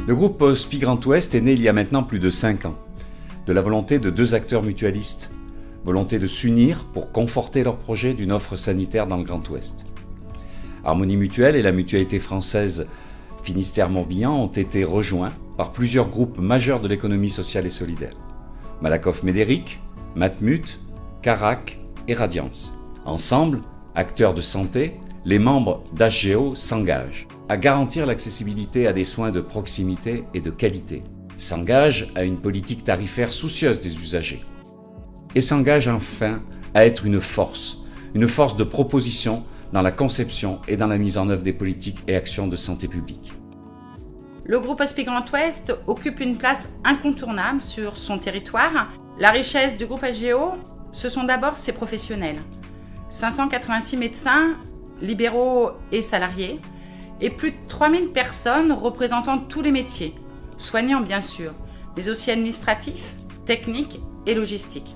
Le groupe Hospi Grand Ouest est né il y a maintenant plus de 5 ans, de la volonté de 2 acteurs mutualistes, volonté de s'unir pour conforter leur projet d'une offre sanitaire dans le Grand Ouest. Harmonie Mutuelle et la mutualité française Finistère-Morbihan ont été rejoints par plusieurs groupes majeurs de l'économie sociale et solidaire. Malakoff-Médéric, Matmut, Carac et Radiance. Ensemble, acteurs de santé, les membres d'HGO s'engagent à garantir l'accessibilité à des soins de proximité et de qualité, s'engagent à une politique tarifaire soucieuse des usagers et s'engagent enfin à être une force de proposition dans la conception et dans la mise en œuvre des politiques et actions de santé publique. Le groupe Hospi Grand Ouest occupe une place incontournable sur son territoire. La richesse du groupe HGO, ce sont d'abord ses professionnels. 586 médecins, libéraux et salariés, et plus de 3000 personnes représentant tous les métiers, soignants bien sûr, mais aussi administratifs, techniques et logistiques.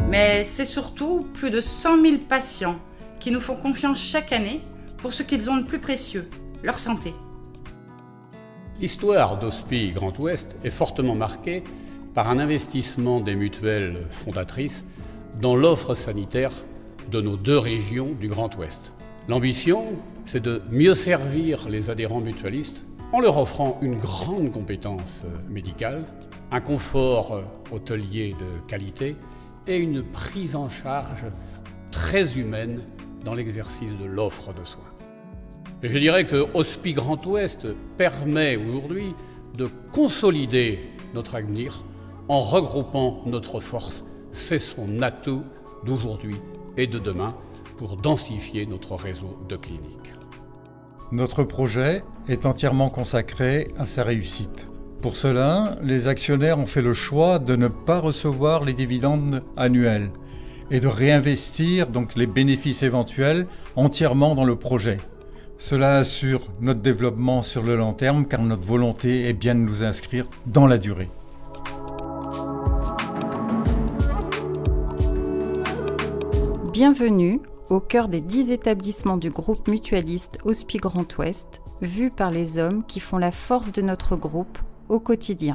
Mais c'est surtout plus de 100 000 patients qui nous font confiance chaque année pour ce qu'ils ont de plus précieux, leur santé. L'histoire d'Hospi Grand Ouest est fortement marquée par un investissement des mutuelles fondatrices dans l'offre sanitaire de nos 2 régions du Grand Ouest. L'ambition, c'est de mieux servir les adhérents mutualistes en leur offrant une grande compétence médicale, un confort hôtelier de qualité et une prise en charge très humaine dans l'exercice de l'offre de soins. Et je dirais que Hospi Grand Ouest permet aujourd'hui de consolider notre avenir en regroupant notre force. C'est son atout d'aujourd'hui et de demain pour densifier notre réseau de cliniques. Notre projet est entièrement consacré à sa réussite. Pour cela, les actionnaires ont fait le choix de ne pas recevoir les dividendes annuels et de réinvestir donc les bénéfices éventuels entièrement dans le projet. Cela assure notre développement sur le long terme car notre volonté est bien de nous inscrire dans la durée. Bienvenue au cœur des 10 établissements du groupe mutualiste Hospi Grand Ouest, vus par les hommes qui font la force de notre groupe au quotidien.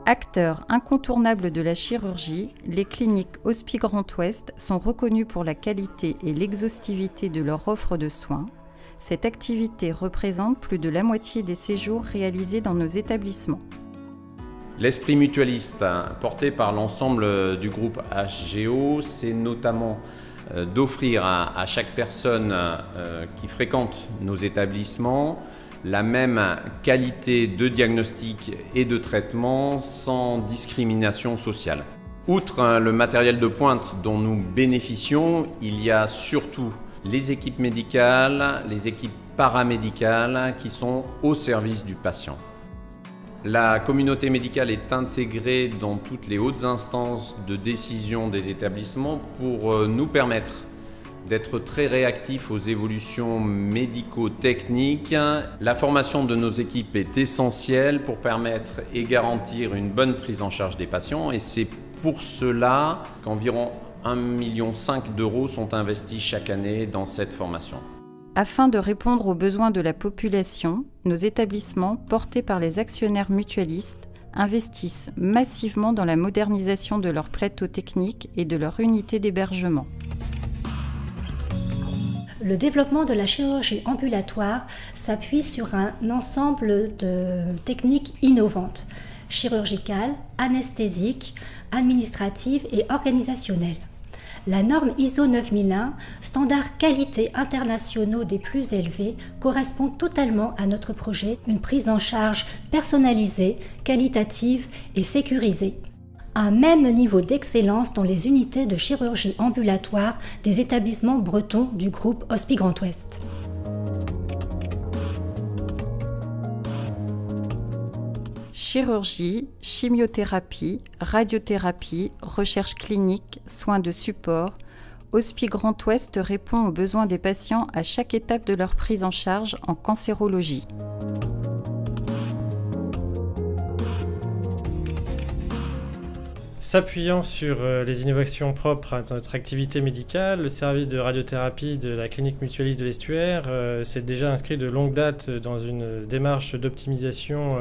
Acteurs incontournables de la chirurgie, les cliniques Hospi Grand Ouest sont reconnues pour la qualité et l'exhaustivité de leur offre de soins. Cette activité représente plus de la moitié des séjours réalisés dans nos établissements. L'esprit mutualiste porté par l'ensemble du groupe HGO, c'est notamment d'offrir à chaque personne qui fréquente nos établissements la même qualité de diagnostic et de traitement sans discrimination sociale. Outre le matériel de pointe dont nous bénéficions, il y a surtout les équipes médicales, les équipes paramédicales qui sont au service du patient. La communauté médicale est intégrée dans toutes les hautes instances de décision des établissements pour nous permettre d'être très réactifs aux évolutions médico-techniques. La formation de nos équipes est essentielle pour permettre et garantir une bonne prise en charge des patients et c'est pour cela qu'environ 1,5 million d'euros sont investis chaque année dans cette formation. Afin de répondre aux besoins de la population, nos établissements, portés par les actionnaires mutualistes, investissent massivement dans la modernisation de leurs plateaux techniques et de leur unité d'hébergement. Le développement de la chirurgie ambulatoire s'appuie sur un ensemble de techniques innovantes, chirurgicales, anesthésiques, administratives et organisationnelles. La norme ISO 9001, standard qualité internationaux des plus élevés, correspond totalement à notre projet, une prise en charge personnalisée, qualitative et sécurisée. Un même niveau d'excellence dans les unités de chirurgie ambulatoire des établissements bretons du groupe Hospi Grand Ouest. Chirurgie, chimiothérapie, radiothérapie, recherche clinique, soins de support, Hospi Grand Ouest répond aux besoins des patients à chaque étape de leur prise en charge en cancérologie. S'appuyant sur les innovations propres à notre activité médicale, le service de radiothérapie de la clinique mutualiste de l'Estuaire s'est déjà inscrit de longue date dans une démarche d'optimisation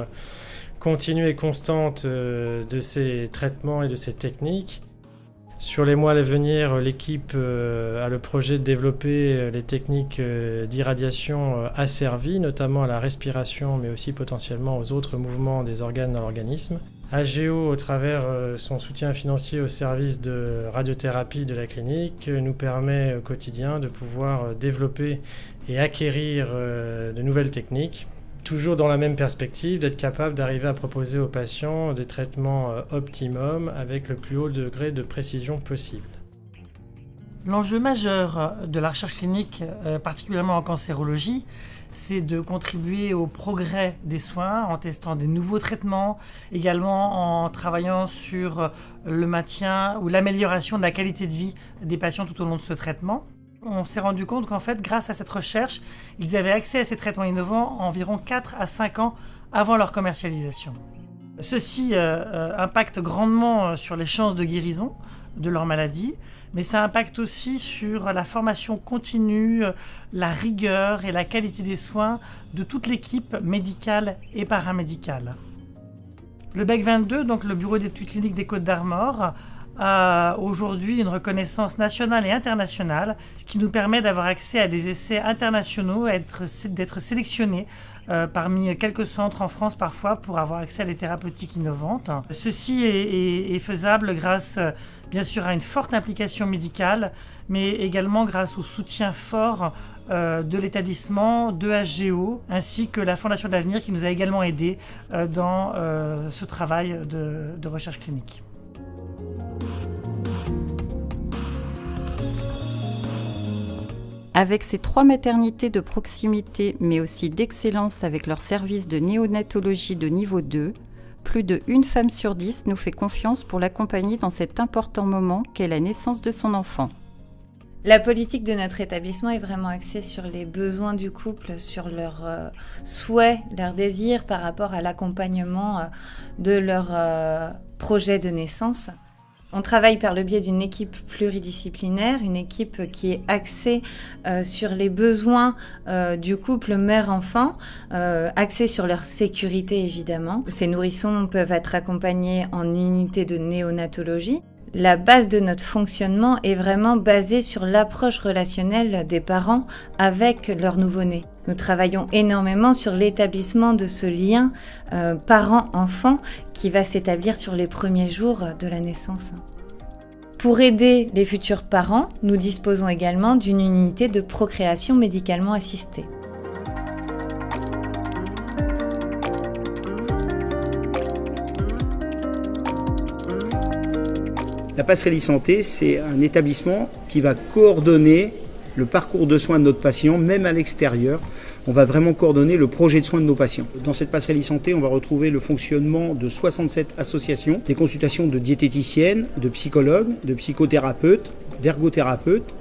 continue et constante de ces traitements et de ces techniques. Sur les mois à venir, l'équipe a le projet de développer les techniques d'irradiation asservies, notamment à la respiration, mais aussi potentiellement aux autres mouvements des organes dans l'organisme. AGEO, au travers son soutien financier au service de radiothérapie de la clinique, nous permet au quotidien de pouvoir développer et acquérir de nouvelles techniques, toujours dans la même perspective d'être capable d'arriver à proposer aux patients des traitements optimum avec le plus haut degré de précision possible. L'enjeu majeur de la recherche clinique, particulièrement en cancérologie, c'est de contribuer au progrès des soins en testant des nouveaux traitements, également en travaillant sur le maintien ou l'amélioration de la qualité de vie des patients tout au long de ce traitement. On s'est rendu compte qu'en fait, grâce à cette recherche, ils avaient accès à ces traitements innovants environ 4 à 5 ans avant leur commercialisation. Ceci impacte grandement sur les chances de guérison de leur maladie, mais ça impacte aussi sur la formation continue, la rigueur et la qualité des soins de toute l'équipe médicale et paramédicale. Le BEC 22, donc le Bureau d'études cliniques des Côtes-d'Armor, a aujourd'hui une reconnaissance nationale et internationale, ce qui nous permet d'avoir accès à des essais internationaux, d'être sélectionnés parmi quelques centres en France parfois pour avoir accès à des thérapeutiques innovantes. Ceci est faisable grâce bien sûr à une forte implication médicale, mais également grâce au soutien fort de l'établissement, de AGEO, ainsi que la Fondation de l'Avenir qui nous a également aidés dans ce travail de recherche clinique. Avec ces 3 maternités de proximité, mais aussi d'excellence avec leur service de néonatologie de niveau 2, plus de 1 femme sur 10 nous fait confiance pour l'accompagner dans cet important moment qu'est la naissance de son enfant. La politique de notre établissement est vraiment axée sur les besoins du couple, sur leurs souhaits, leurs désirs par rapport à l'accompagnement de leur projet de naissance. On travaille par le biais d'une équipe pluridisciplinaire, une équipe qui est axée sur les besoins du couple mère-enfant, axée sur leur sécurité évidemment. Ces nourrissons peuvent être accompagnés en unité de néonatologie. La base de notre fonctionnement est vraiment basée sur l'approche relationnelle des parents avec leur nouveau-né. Nous travaillons énormément sur l'établissement de ce lien parent-enfant qui va s'établir sur les premiers jours de la naissance. Pour aider les futurs parents, nous disposons également d'une unité de procréation médicalement assistée. La Passerelle e-Santé, c'est un établissement qui va coordonner le parcours de soins de notre patient, même à l'extérieur. On va vraiment coordonner le projet de soins de nos patients. Dans cette Passerelle e-Santé, on va retrouver le fonctionnement de 67 associations, des consultations de diététiciennes, de psychologues, de psychothérapeutes, d'ergothérapeutes,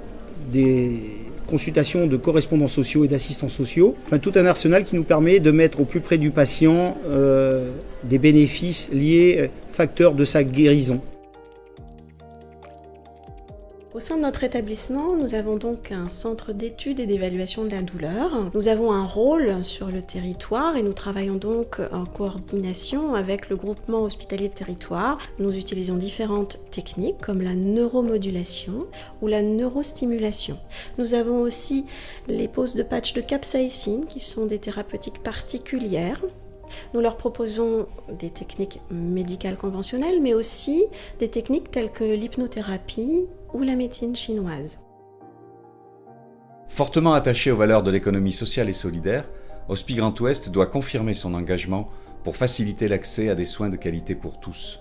des consultations de correspondants sociaux et d'assistants sociaux. Enfin, tout un arsenal qui nous permet de mettre au plus près du patient des bénéfices liés, facteurs de sa guérison. Au sein de notre établissement, nous avons donc un centre d'études et d'évaluation de la douleur. Nous avons un rôle sur le territoire et nous travaillons donc en coordination avec le groupement hospitalier de territoire. Nous utilisons différentes techniques comme la neuromodulation ou la neurostimulation. Nous avons aussi les poses de patch de capsaïcine qui sont des thérapeutiques particulières. Nous leur proposons des techniques médicales conventionnelles, mais aussi des techniques telles que l'hypnothérapie ou la médecine chinoise. Fortement attaché aux valeurs de l'économie sociale et solidaire, Hospi Grand Ouest doit confirmer son engagement pour faciliter l'accès à des soins de qualité pour tous.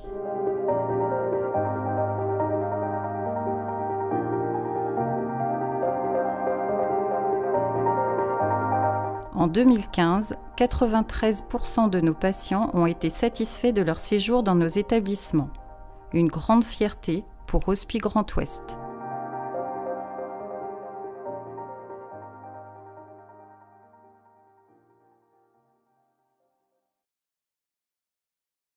En 2015, 93% de nos patients ont été satisfaits de leur séjour dans nos établissements. Une grande fierté pour Hospi Grand Ouest.